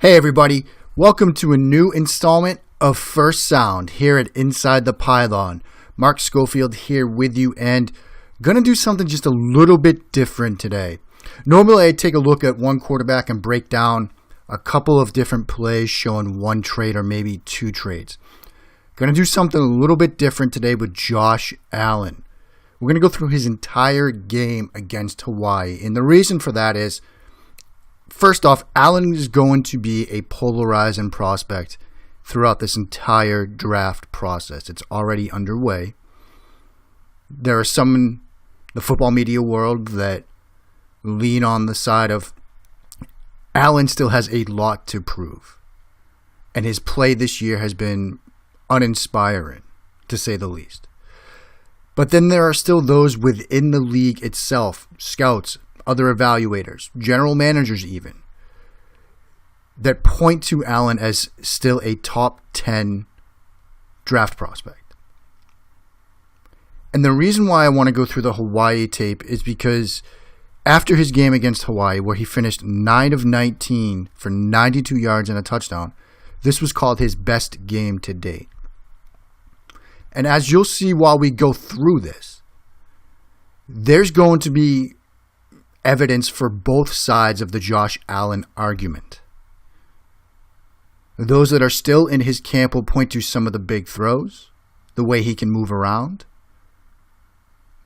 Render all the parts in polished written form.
Hey everybody, welcome to a new installment of First Sound here at Inside the Pylon. Mark Schofield here with you and gonna do something just a little bit different today. Normally I take a look at one quarterback and break down a couple of different plays showing one trade or maybe two trades. Gonna do something a little bit different today with Josh Allen. We're gonna go through his entire game against Hawaii, and the reason for that is, first off, Allen is going to be a polarizing prospect throughout this entire draft process. It's already underway. There are some in the football media world that lean on the side of Allen still has a lot to prove. And his play this year has been uninspiring, to say the least. But then there are still those within the league itself, scouts, other evaluators, general managers even, that point to Allen as still a top 10 draft prospect. And the reason why I want to go through the Hawaii tape is because after his game against Hawaii, where he finished 9 of 19 for 92 yards and a touchdown, this was called his best game to date. And as you'll see while we go through this, there's going to be evidence for both sides of the Josh Allen argument. Those that are still in his camp will point to some of the big throws, the way he can move around,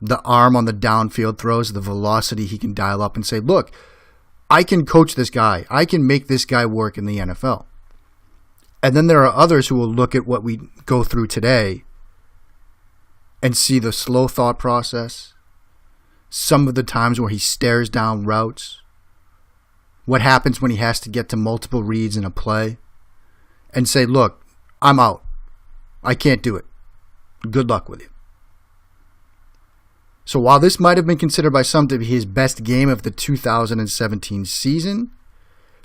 the arm on the downfield throws, the velocity he can dial up and say, look, I can coach this guy. I can make this guy work in the NFL. And then there are others who will look at what we go through today and see the slow thought process, some of the times where he stares down routes, what happens when he has to get to multiple reads in a play, and say, look, I'm out. I can't do it. Good luck with you. So while this might have been considered by some to be his best game of the 2017 season,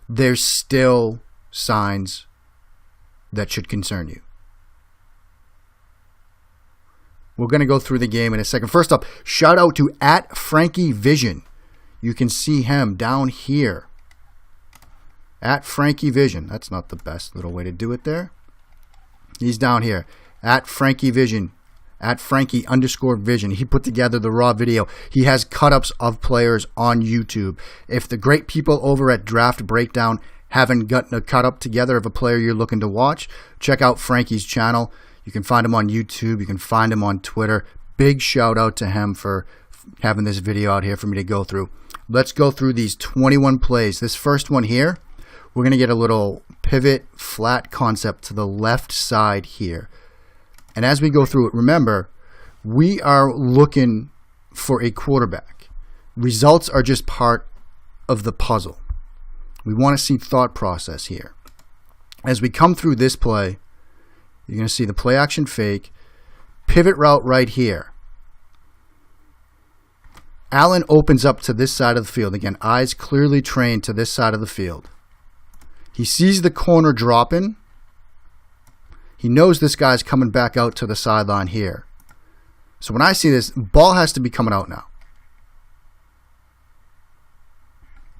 there's still signs that should concern you. We're going to go through the game in a second. First up, shout out to @FrankieVision. You can see him down here. @FrankieVision. That's not the best little way to do it there. He's down here. @FrankieVision. @Frankie_Vision. He put together the raw video. He has cut-ups of players on YouTube. If the great people over at Draft Breakdown haven't gotten a cut-up together of a player you're looking to watch, check out Frankie's channel. You can find him on YouTube. You can find him on Twitter. Big shout out to him for having this video out here for me to go through. Let's go through these 21 plays. This first one here, we're going to get a little pivot flat concept to the left side here. And as we go through it, remember, we are looking for a quarterback. Results are just part of the puzzle. We want to see thought process here. As we come through this play, you're going to see the play action fake, pivot route right here. Allen opens up to this side of the field. Again, eyes clearly trained to this side of the field. He sees the corner dropping. He knows this guy's coming back out to the sideline here. So when I see this, ball has to be coming out now.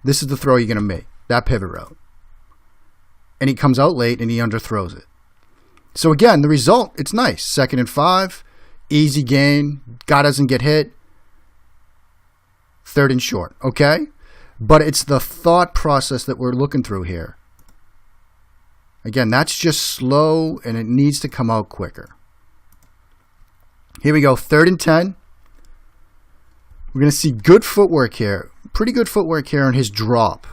This is the throw you're going to make, that pivot route. And he comes out late and he underthrows it. So again, the result, it's nice. 2nd and 5, easy gain, guy doesn't get hit. 3rd and short, okay? But it's the thought process that we're looking through here. Again, that's just slow and it needs to come out quicker. Here we go, 3rd and 10. We're going to see good footwork here. Pretty good footwork here on his drop.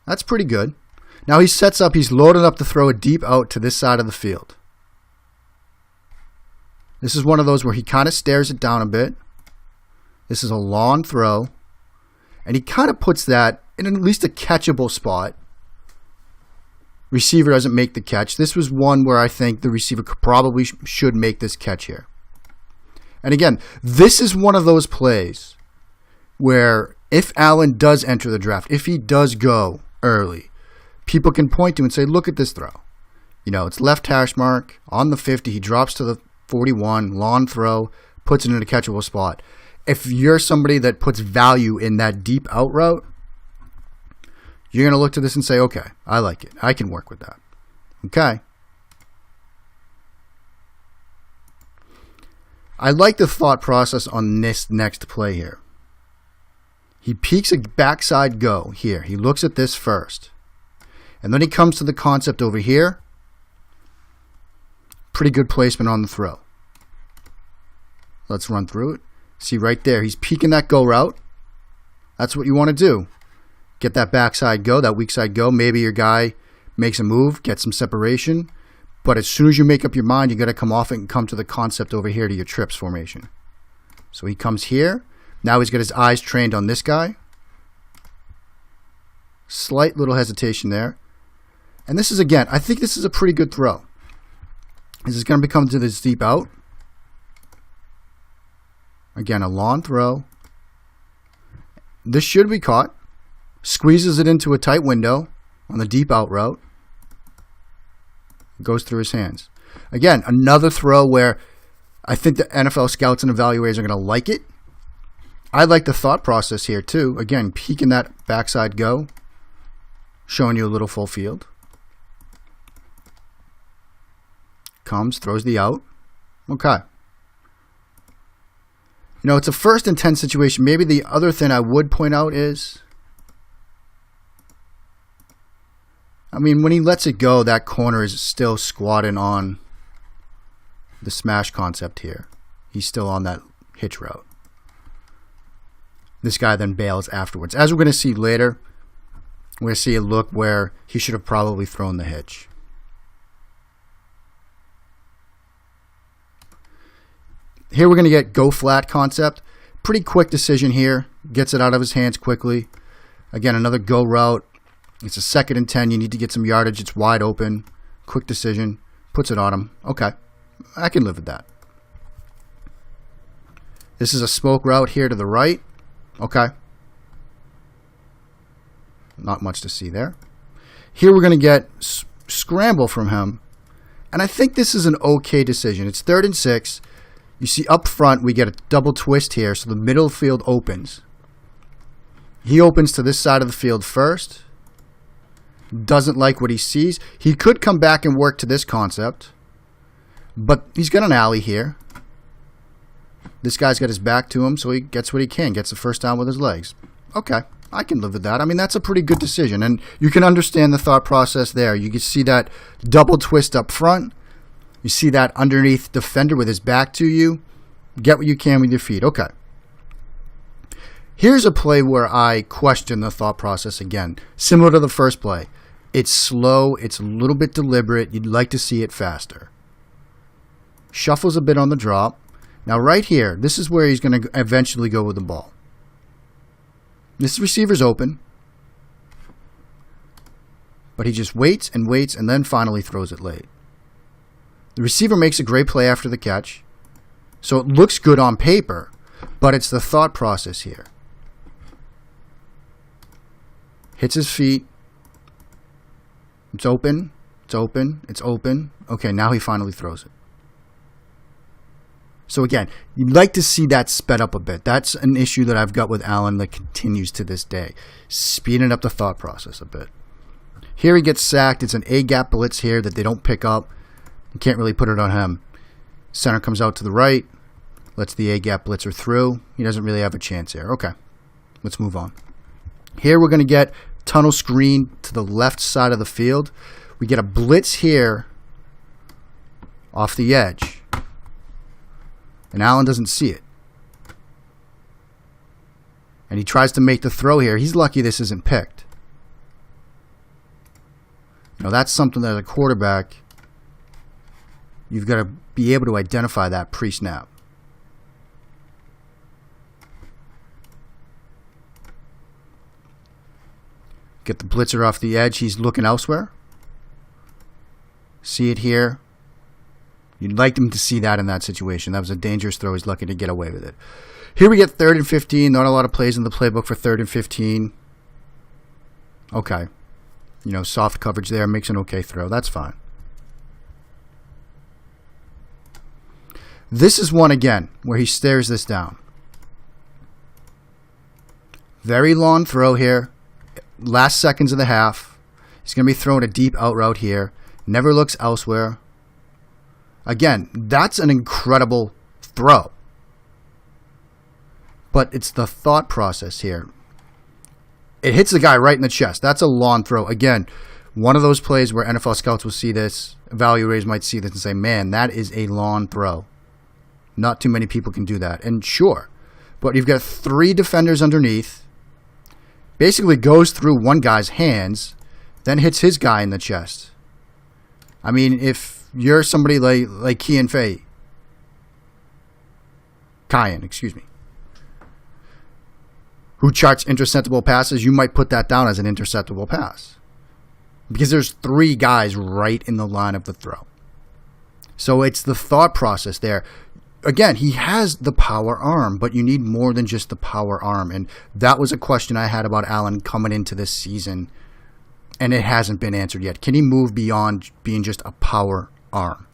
That's pretty good. Now he sets up, he's loaded up to throw it deep out to this side of the field. This is one of those where he kind of stares it down a bit. This is a long throw. And he kind of puts that in at least a catchable spot. Receiver doesn't make the catch. This was one where I think the receiver probably should make this catch here. And again, this is one of those plays where if Allen does enter the draft, if he does go early, people can point to and say, look at this throw. You know, it's left hash mark on the 50. He drops to the 41, long throw, puts it in a catchable spot. If you're somebody that puts value in that deep out route, You're going to look to this and say, okay, I like it. I can work with that. Okay. I like the thought process on this next play here. He peeks a backside go here. He looks at this first. And then he comes to the concept over here. Pretty good placement on the throw. Let's run through it. See right there, he's peeking that go route. That's what you want to do. Get that backside go, that weak side go. Maybe your guy makes a move, get some separation. But as soon as you make up your mind, you got to come off it and come to the concept over here to your trips formation. So he comes here. Now he's got his eyes trained on this guy. Slight little hesitation there. And this is, again, I think this is a pretty good throw. This is going to become to this deep out. Again, a long throw. This should be caught. Squeezes it into a tight window on the deep out route. Goes through his hands. Again, another throw where I think the NFL scouts and evaluators are going to like it. I like the thought process here too. Again, peeking that backside go. Showing you a little full field. Comes, throws the out. Okay. You know, it's a 1st and 10 situation. Maybe the other thing I would point out is, I mean, when he lets it go, that corner is still squatting on the smash concept here. He's still on that hitch route. This guy then bails afterwards. As we're going to see later, we're going to see a look where he should have probably thrown the hitch. Here we're going to get go flat concept. Pretty quick decision here. Gets it out of his hands quickly. Again, another go route. It's a 2nd and 10. You need to get some yardage. It's wide open. Quick decision. Puts it on him. Okay. I can live with that. This is a smoke route here to the right. Okay. Not much to see there. Here we're going to get scramble from him. And I think this is an okay decision. It's 3rd and 6. You see up front we get a double twist here, so the middle field opens. He opens to this side of the field first. Doesn't like what he sees. He could come back and work to this concept, but he's got an alley here. This guy's got his back to him, so he gets what he can. Gets the first down with his legs. Okay, I can live with that. I mean, that's a pretty good decision, and you can understand the thought process there. You can see that double twist up front. You see that underneath defender with his back to you. Get what you can with your feet. Okay. Here's a play where I question the thought process again. Similar to the first play. It's slow. It's a little bit deliberate. You'd like to see it faster. Shuffles a bit on the drop. Now right here, this is where he's going to eventually go with the ball. This receiver's open. But he just waits and waits and then finally throws it late. The receiver makes a great play after the catch. So it looks good on paper, but it's the thought process here. Hits his feet. It's open. It's open. It's open. Okay, now he finally throws it. So again, you'd like to see that sped up a bit. That's an issue that I've got with Allen that continues to this day. Speeding up the thought process a bit. Here he gets sacked. It's an A-gap blitz here that they don't pick up. You can't really put it on him. Center comes out to the right. Lets the A-gap blitzer through. He doesn't really have a chance here. Okay, let's move on. Here we're going to get tunnel screen to the left side of the field. We get a blitz here off the edge. And Allen doesn't see it. And he tries to make the throw here. He's lucky this isn't picked. You know, that's something that as a quarterback, you've got to be able to identify that pre-snap. Get the blitzer off the edge. He's looking elsewhere. See it here. You'd like him to see that in that situation. That was a dangerous throw. He's lucky to get away with it. Here we get 3rd and 15. Not a lot of plays in the playbook for 3rd and 15. Okay. You know, soft coverage there. Makes an okay throw. That's fine. This is one again where he stares this down. Very long throw here. last seconds of the half. He's going to be throwing a deep out route here. Never looks elsewhere. Again, that's an incredible throw. But it's the thought process here. It hits the guy right in the chest. That's a long throw. Again, one of those plays where NFL scouts will see this, evaluators might see this and say, man, that is a long throw. Not too many people can do that. And sure, but you've got 3 defenders underneath. Basically goes through one guy's hands, then hits his guy in the chest. I mean, if you're somebody like Cyan, who charts interceptable passes, you might put that down as an interceptable pass. Because there's 3 guys right in the line of the throw. So it's the thought process there. Again, he has the power arm, but you need more than just the power arm. And that was a question I had about Allen coming into this season, and it hasn't been answered yet. Can he move beyond being just a power arm?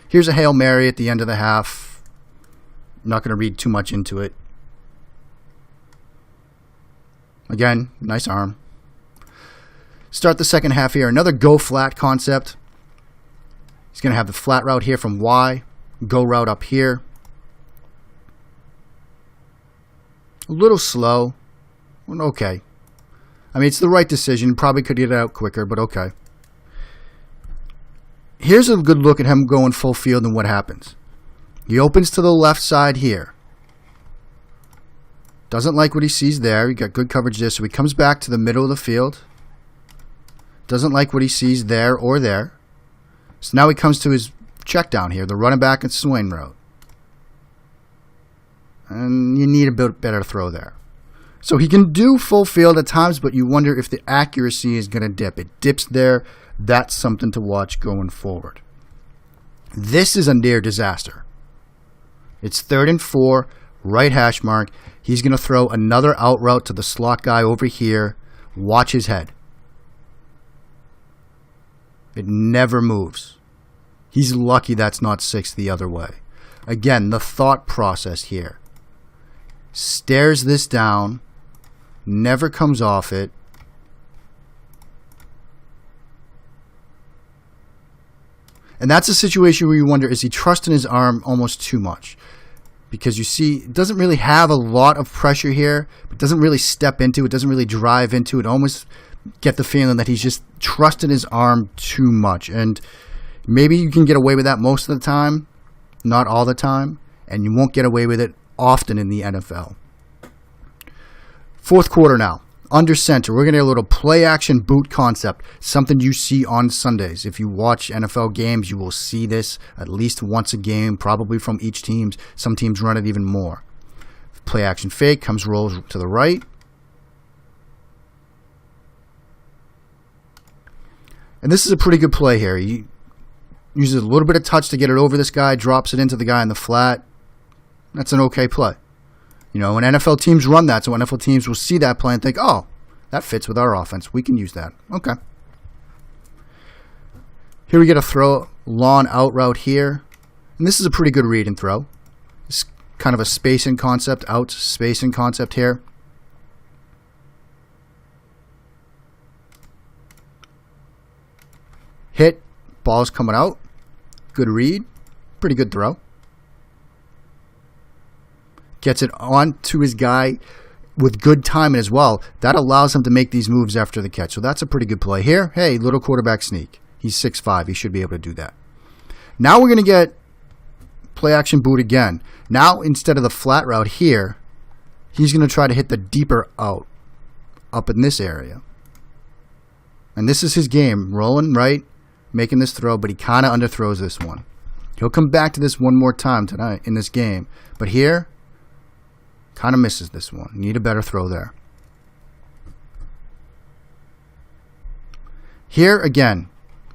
Here's a Hail Mary at the end of the half. I'm not going to read too much into it. Again, nice arm. Start the second half here. Another go flat concept. He's going to have the flat route here from Y. Go route up here. A little slow. Well, okay. I mean, it's the right decision. Probably could get it out quicker, but okay. Here's a good look at him going full field and what happens. He opens to the left side here. Doesn't like what he sees there. He got good coverage there, so he comes back to the middle of the field. Doesn't like what he sees there or there. So now he comes to his check down here, the running back and swing route. And you need a bit better throw there. So he can do full field at times, but you wonder if the accuracy is going to dip. It dips there. That's something to watch going forward. This is a near disaster. It's 3rd and 4, right hash mark. He's going to throw another out route to the slot guy over here. Watch his head. It never moves. He's lucky that's not 6 the other way. Again, the thought process here. Stares this down. Never comes off it. And that's a situation where you wonder, is he trusting his arm almost too much? Because you see, it doesn't really have a lot of pressure here. It doesn't really step into it. Doesn't really drive into it. Almost get the feeling that he's just trusting his arm too much. And maybe you can get away with that most of the time. Not all the time. And you won't get away with it often in the NFL. 4th quarter now. Under center, we're going to get a little play action boot concept. Something you see on Sundays. If you watch NFL games, you will see this at least once a game, probably from each team. Some teams run it even more. Play action fake, comes rolls to the right. And this is a pretty good play here. He uses a little bit of touch to get it over this guy, drops it into the guy in the flat. That's an okay play. You know, when NFL teams run that, so NFL teams will see that play and think, oh, that fits with our offense. We can use that. Okay. Here we get a throw, long out route here. And this is a pretty good read and throw. It's kind of a spacing concept, out spacing concept here. Hit, ball's coming out. Good read. Pretty good throw. Gets it on to his guy with good timing as well. That allows him to make these moves after the catch. So that's a pretty good play here. Hey, little quarterback sneak. He's 6'5". He should be able to do that. Now we're going to get play action boot again. Now instead of the flat route here, he's going to try to hit the deeper out up in this area. And this is his game. Rolling right, making this throw, but he kind of underthrows this one. He'll come back to this one more time tonight in this game. But here, kind of misses this one. Need a better throw there. Here, again,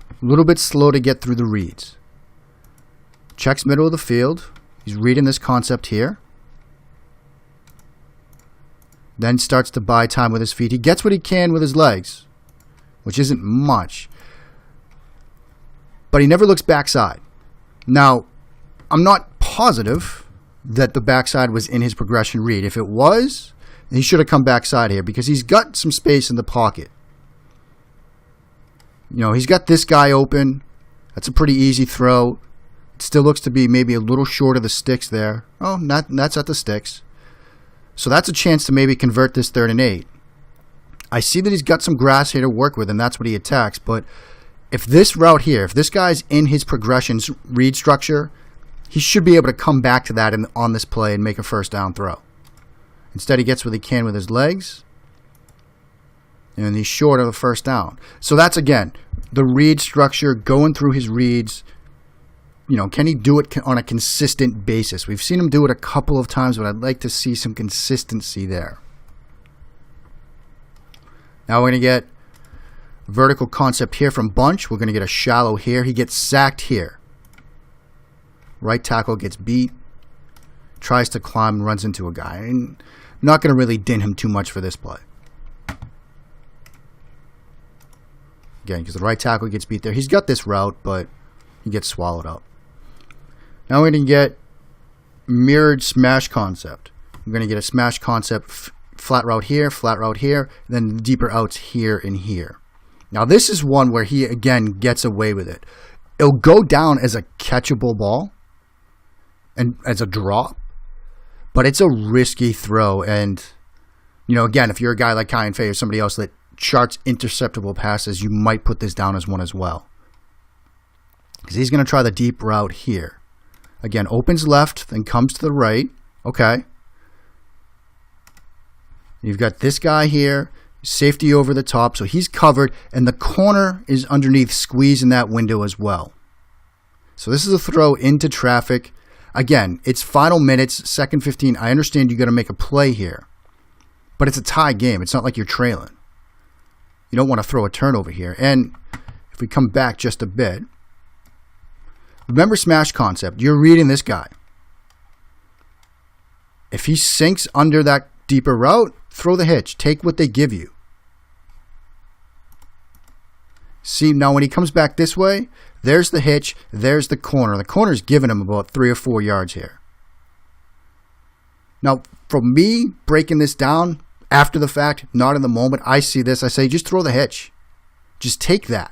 a little bit slow to get through the reads. Checks middle of the field. He's reading this concept here. Then starts to buy time with his feet. He gets what he can with his legs, which isn't much. But he never looks backside. Now, I'm not positive that the backside was in his progression read. If it was, he should have come backside here because he's got some space in the pocket. You know, he's got this guy open. That's a pretty easy throw. It still looks to be maybe a little short of the sticks there. Oh, that's at the sticks. So that's a chance to maybe convert this 3rd and 8. I see that he's got some grass here to work with, and that's what he attacks. But if this route here, if this guy's in his progressions read structure, he should be able to come back to that on this play and make a 1st down throw. Instead, he gets what he can with his legs. And he's short of the 1st down. So that's, again, the read structure, going through his reads. You know, can he do it on a consistent basis? We've seen him do it a couple of times, but I'd like to see some consistency there. Now we're going to get vertical concept here from Bunch. We're going to get a shallow here. He gets sacked here. Right tackle gets beat. Tries to climb and runs into a guy. And not going to really din him too much for this play. Again, because the right tackle gets beat there. He's got this route, but he gets swallowed up. Now we're going to get mirrored smash concept. We're going to get a smash concept flat route here, and then deeper outs here and here. Now this is one where he, again, gets away with it. It'll go down as a catchable ball and as a drop, but it's a risky throw. And, you know, again, if you're a guy like Kyan Fay or somebody else that charts interceptable passes, you might put this down as one as well. Because he's going to try the deep route here. Again, opens left, then comes to the right. Okay. You've got this guy here, safety over the top, so he's covered, and the corner is underneath, squeezing that window as well. So this is a throw into traffic. Again, it's final minutes, 2nd 15. I understand you got to make a play here, but it's a tie game. It's not like you're trailing. You don't want to throw a turnover here. And if we come back just a bit, remember smash concept. You're reading this guy. If he sinks under that deeper route, throw the hitch. Take what they give you. See, now when he comes back this way, there's the hitch, there's the corner. The corner's giving him about 3 or 4 yards here. Now, for me, breaking this down after the fact, not in the moment, I see this, I say, just throw the hitch. Just take that.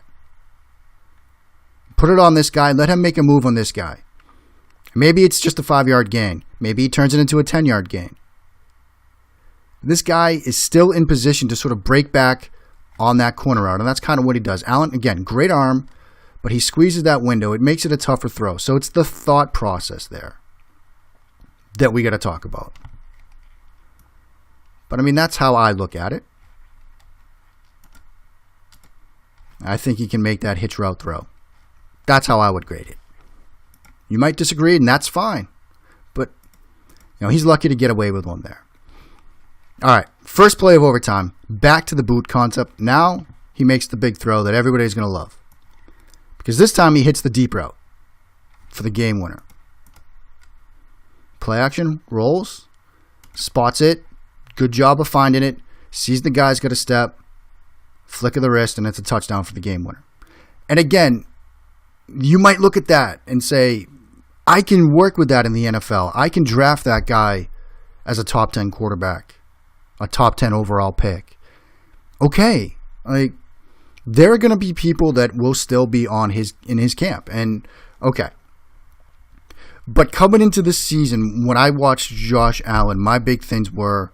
Put it on this guy, let him make a move on this guy. Maybe it's just a 5-yard gain. Maybe he turns it into a 10-yard gain. This guy is still in position to sort of break back on that corner route, and that's kind of what he does. Allen, again, great arm, but he squeezes that window. It makes it a tougher throw. So it's the thought process there that we got to talk about. But, I mean, that's how I look at it. I think he can make that hitch route throw. That's how I would grade it. You might disagree, and that's fine. But, you know, he's lucky to get away with one there. All right, first play of overtime. Back to the boot concept. Now he makes the big throw that everybody's going to love. Because this time he hits the deep route for the game winner. Play action, rolls, spots it. Good job of finding it. Sees the guy's got a step. Flick of the wrist, and it's a touchdown for the game winner. And again, you might look at that and say, I can work with that in the NFL. I can draft that guy as a top 10 quarterback, a top 10 overall pick. Okay, like there are going to be people that will still be in his camp, and okay. But coming into this season, when I watched Josh Allen, my big things were,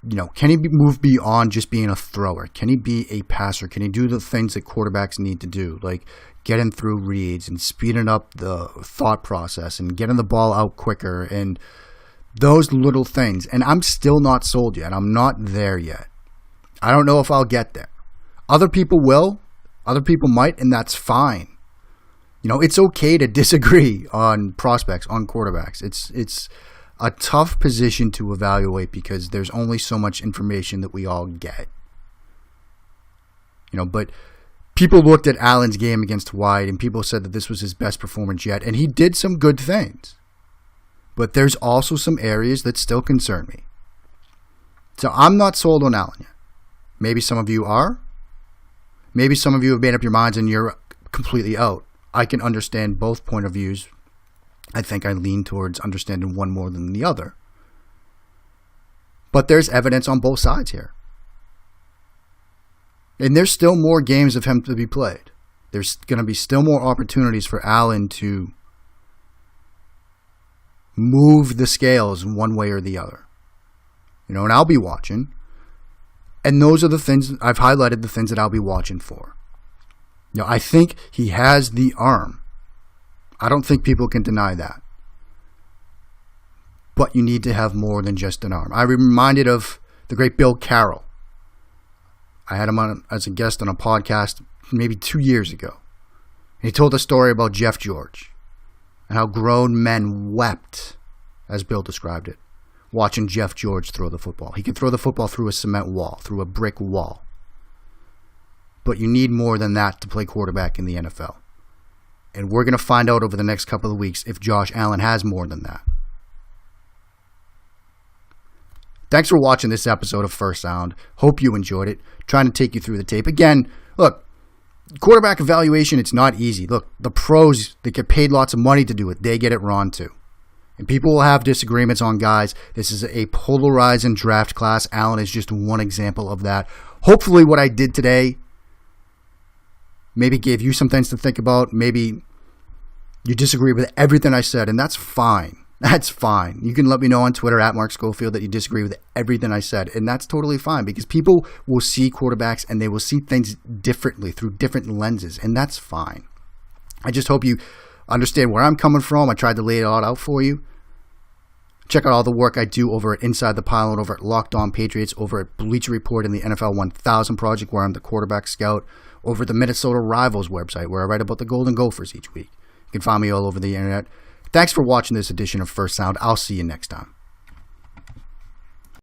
you know, can he move beyond just being a thrower? Can he be a passer? Can he do the things that quarterbacks need to do, like getting through reads and speeding up the thought process and getting the ball out quicker and those little things? And I'm still not sold yet. I'm not there yet. I don't know if I'll get there. Other people will. Other people might, and that's fine. You know, it's okay to disagree on prospects, on quarterbacks. It's a tough position to evaluate because there's only so much information that we all get. You know, but people looked at Allen's game against White and people said that this was his best performance yet, and he did some good things. But there's also some areas that still concern me. So I'm not sold on Allen yet. Maybe some of you are. Maybe some of you have made up your minds and you're completely out. I can understand both point of views. I think I lean towards understanding one more than the other. But there's evidence on both sides here. And there's still more games of him to be played. There's going to be still more opportunities for Allen to move the scales in one way or the other. And I'll be watching. And those are the things, I've highlighted the things that I'll be watching for. I think he has the arm. I don't think people can deny that. But you need to have more than just an arm. I'm reminded of the great Bill Carroll. I had him on as a guest on a podcast maybe 2 years ago. He told a story about Jeff George and how grown men wept, as Bill described it, watching Jeff George throw the football. He could throw the football through a cement wall, through a brick wall. But you need more than that to play quarterback in the NFL. And we're going to find out over the next couple of weeks if Josh Allen has more than that. Thanks for watching this episode of First Sound. Hope you enjoyed it. Trying to take you through the tape. Again, look, quarterback evaluation, it's not easy. Look, the pros, they get paid lots of money to do it. They get it wrong too. And people will have disagreements on guys. This is a polarizing draft class. Allen is just one example of that. Hopefully what I did today maybe gave you some things to think about. Maybe you disagree with everything I said, and that's fine. That's fine. You can let me know on Twitter at Mark Schofield that you disagree with everything I said. And that's totally fine because people will see quarterbacks and they will see things differently through different lenses. And that's fine. I just hope you understand where I'm coming from. I tried to lay it all out for you. Check out all the work I do over at Inside the Pylon, over at Locked On Patriots, over at Bleacher Report and the NFL 1000 Project where I'm the quarterback scout, over at the Minnesota Rivals website where I write about the Golden Gophers each week. You can find me all over the internet. Thanks for watching this edition of First Sound. I'll see you next time.